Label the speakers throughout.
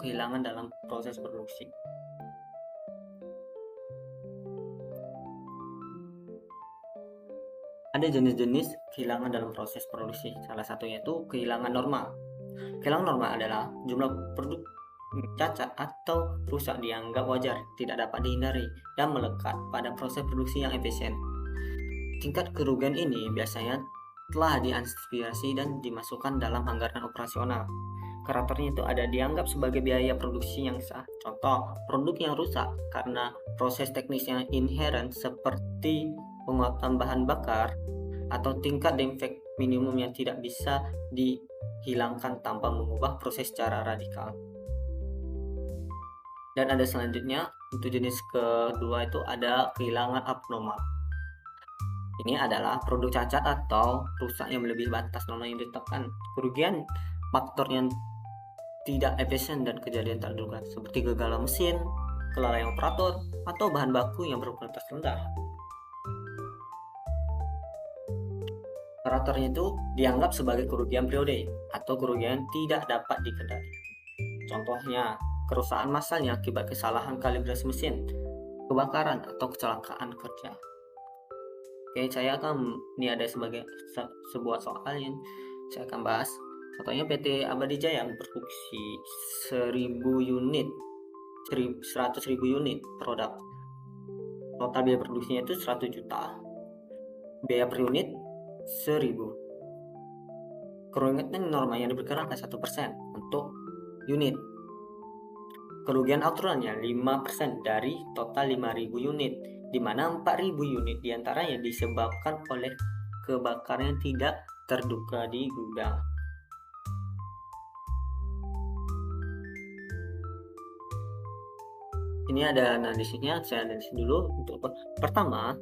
Speaker 1: kehilangan dalam proses produksi. Ada jenis-jenis kehilangan dalam proses produksi. Salah satunya itu kehilangan normal. Kehilangan normal adalah jumlah produk cacat atau rusak dianggap wajar, tidak dapat dihindari, dan melekat pada proses produksi yang efisien. Tingkat kerugian ini biasanya telah diantisipasi dan dimasukkan dalam anggaran operasional. Karakternya itu ada dianggap sebagai biaya produksi yang sah. Contoh, produk yang rusak karena proses teknis yang inherent seperti penguatan bahan bakar atau tingkat defek minimum yang tidak bisa dihilangkan tanpa mengubah proses secara radikal. Dan ada selanjutnya, untuk jenis kedua itu ada kehilangan abnormal. Ini adalah produk cacat atau rusak yang melebihi batas normal yang ditetapkan. Kerugian faktor yang tidak efisien dan kejadian tak terduga seperti gagal mesin, kelalaian operator, atau bahan baku yang berkualitas rendah. Karakternya itu dianggap sebagai kerugian periode atau kerugian tidak dapat dikendalikan. Contohnya, kerusakan massalnya akibat kesalahan kalibrasi mesin, kebakaran, atau kecelakaan kerja. Oke, saya akan ini ada sebagai sebuah soal yang saya akan bahas. Contohnya PT Abadi Jaya memproduksi 100.000 unit produk. Total biaya produksinya itu 100 juta. Biaya per unit 1.000. Kerugian normalnya diperkirakan 1% untuk unit. Kerugian aktualnya 5% dari total 5.000 unit, di mana 4.000 unit diantaranya disebabkan oleh kebakaran yang tidak terduga di gudang. Ini ada analisisnya, saya analisis dulu. Untuk pertama,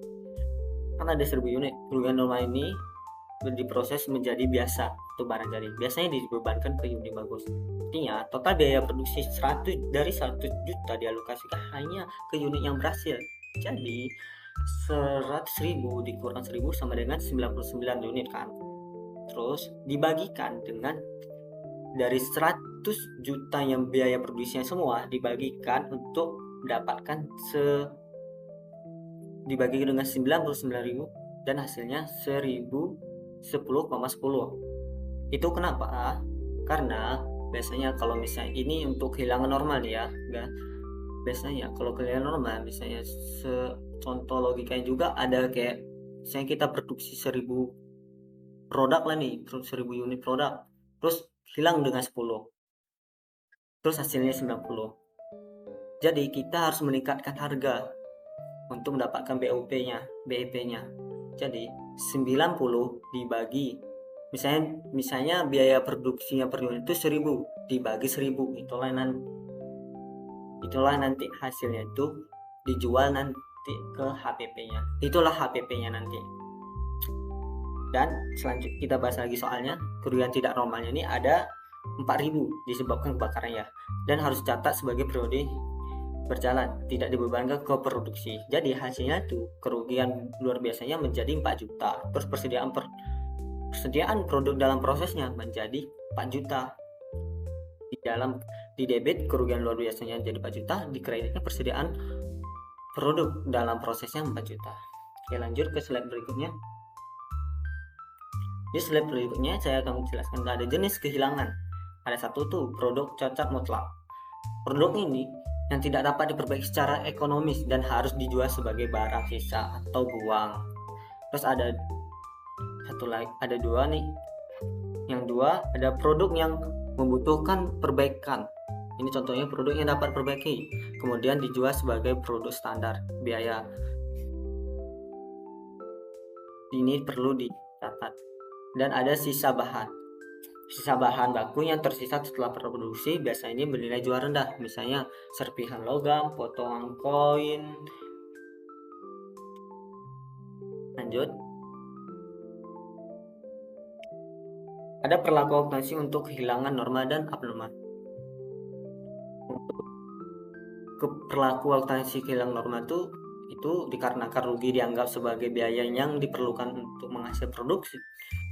Speaker 1: kan ada 1.000 unit. Kerugian normal ini diproses menjadi biasa untuk barang jadi. Biasanya dibebankan ke unit bagus. Artinya, total biaya produksi 100 juta dialokasikan hanya ke unit yang berhasil. Jadi 100.000 dikurang 1.000 sama dengan 99 unit kan. Terus dibagikan dengan dari 100 juta yang biaya produksinya semua dibagikan untuk mendapatkan dibagi dengan 99.000 dan hasilnya 1010,10. Itu kenapa? Karena biasanya kalau misalnya ini untuk kehilangan normal ya, biasanya kalau kehilangan normal misalnya contoh logikanya juga ada kayak misalnya kita produksi 1.000 produk lah nih, 1.000 unit produk, terus hilang dengan 10, terus hasilnya 90. Jadi kita harus meningkatkan harga untuk mendapatkan BEP-nya. Jadi 90 dibagi, misalnya biaya produksinya per unit itu 1.000 dibagi 1.000, itulah nanti hasilnya itu dijual nanti ke HPP-nya. Itulah HPP-nya nanti. Dan selanjutnya kita bahas lagi soalnya. Kerugian tidak normalnya ini ada 4.000 disebabkan kebakaran ya, dan harus catat sebagai periode berjalan, tidak dibebankan ke produksi. Jadi hasilnya itu kerugian luar biasanya menjadi 4 juta. Terus persediaan produk dalam prosesnya menjadi 4 juta. Di debit kerugian luar biasanya jadi 4 juta, di kreditnya persediaan produk dalam prosesnya 4 juta. Oke, lanjut ke slide berikutnya. Di slide berikutnya saya akan menjelaskan ada jenis kehilangan. Ada satu tuh produk cacat mutlak. Produk ini yang tidak dapat diperbaiki secara ekonomis dan harus dijual sebagai barang sisa atau buang. Terus ada satu lagi, ada dua nih. Yang dua ada produk yang membutuhkan perbaikan. Ini contohnya produk yang dapat diperbaiki, kemudian dijual sebagai produk standar. Biaya ini perlu dicatat. Dan ada sisa bahan baku yang tersisa setelah produksi biasanya ini bernilai jual rendah, misalnya serpihan logam, potongan koin. Lanjut, ada perlakuan akuntansi untuk kehilangan normal dan abnormal. Untuk perlakuan akuntansi kehilangan normal itu dikarenakan rugi dianggap sebagai biaya yang diperlukan untuk menghasilkan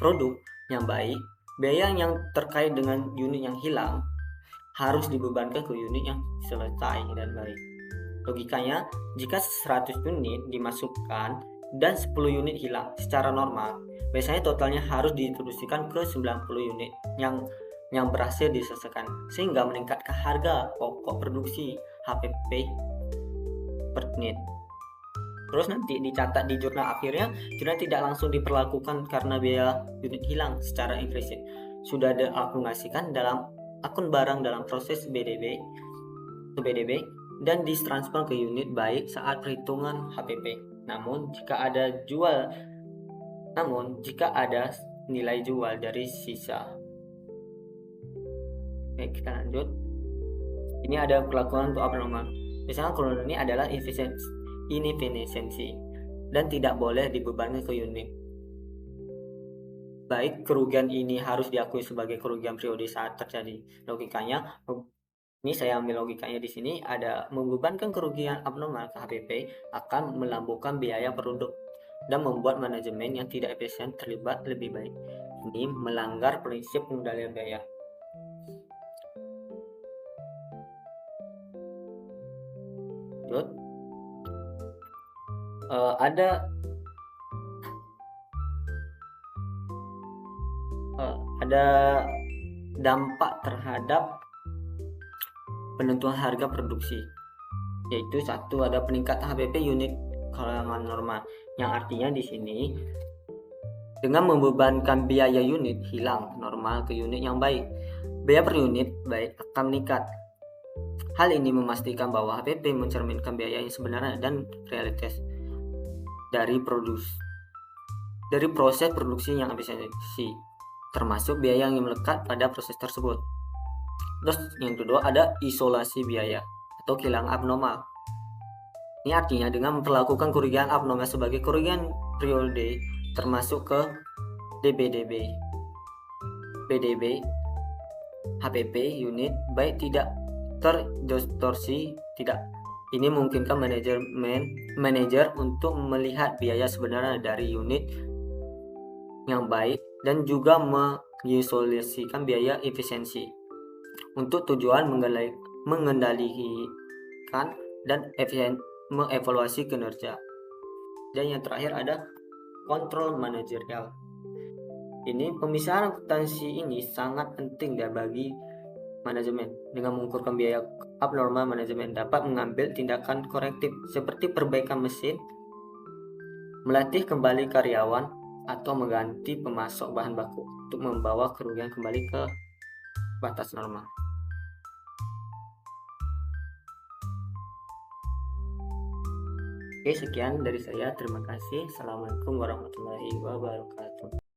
Speaker 1: produk yang baik. Biaya yang terkait dengan unit yang hilang harus dibebankan ke unit yang selesai dan baik. Logikanya, jika 100 unit dimasukkan dan 10 unit hilang secara normal, biasanya totalnya harus diinstruksikan ke 90 unit yang berhasil diselesaikan, sehingga meningkatkan harga pokok produksi HPP per unit. Terus nanti dicatat di jurnal akhirnya, jurnal tidak langsung diperlakukan karena biaya unit hilang secara implisit. Sudah diakumulasikan dalam akun barang dalam proses BDB dan ditransfer ke unit baik saat perhitungan HPP. Namun jika ada nilai jual dari sisa. Oke, kita lanjut. Ini ada perlakuan untuk abnormal. Misalnya kalau ini adalah inefisiensi dan tidak boleh dibebankan ke unit. Baik, kerugian ini harus diakui sebagai kerugian periode saat terjadi. Logikanya, ini saya ambil logikanya di sini ada membebankan kerugian abnormal ke HPP akan melambungkan biaya produk dan membuat manajemen yang tidak efisien terlibat lebih baik. Ini melanggar prinsip pengendalian biaya. Ada dampak terhadap penentuan harga produksi, yaitu satu, ada peningkatan HPP unit kalangan normal, yang artinya di sini dengan membebankan biaya unit hilang normal ke unit yang baik, biaya per unit baik akan meningkat. Hal ini memastikan bahwa HPP mencerminkan biaya yang sebenarnya dan realitas dari proses produksi yang efisiensi, termasuk biaya yang melekat pada proses tersebut. Terus yang kedua ada isolasi biaya atau kehilangan abnormal. Ini artinya dengan memperlakukan kerugian abnormal sebagai kerugian periode termasuk ke DBDB, PDB, HPP unit baik tidak terdistorsi tidak. Ini memungkinkan manajer untuk melihat biaya sebenarnya dari unit yang baik dan juga mengisolasikan biaya efisiensi untuk tujuan mengendalikan dan mengevaluasi kinerja. Dan yang terakhir ada kontrol manajerial. Ini pemisahan akuntansi ini sangat penting bagi manajemen. Dengan mengukurkan biaya abnormal, manajemen dapat mengambil tindakan korektif seperti perbaikan mesin, melatih kembali karyawan, atau mengganti pemasok bahan baku untuk membawa kerugian kembali ke batas normal. Oke, sekian dari saya. Terima kasih. Assalamualaikum warahmatullahi wabarakatuh.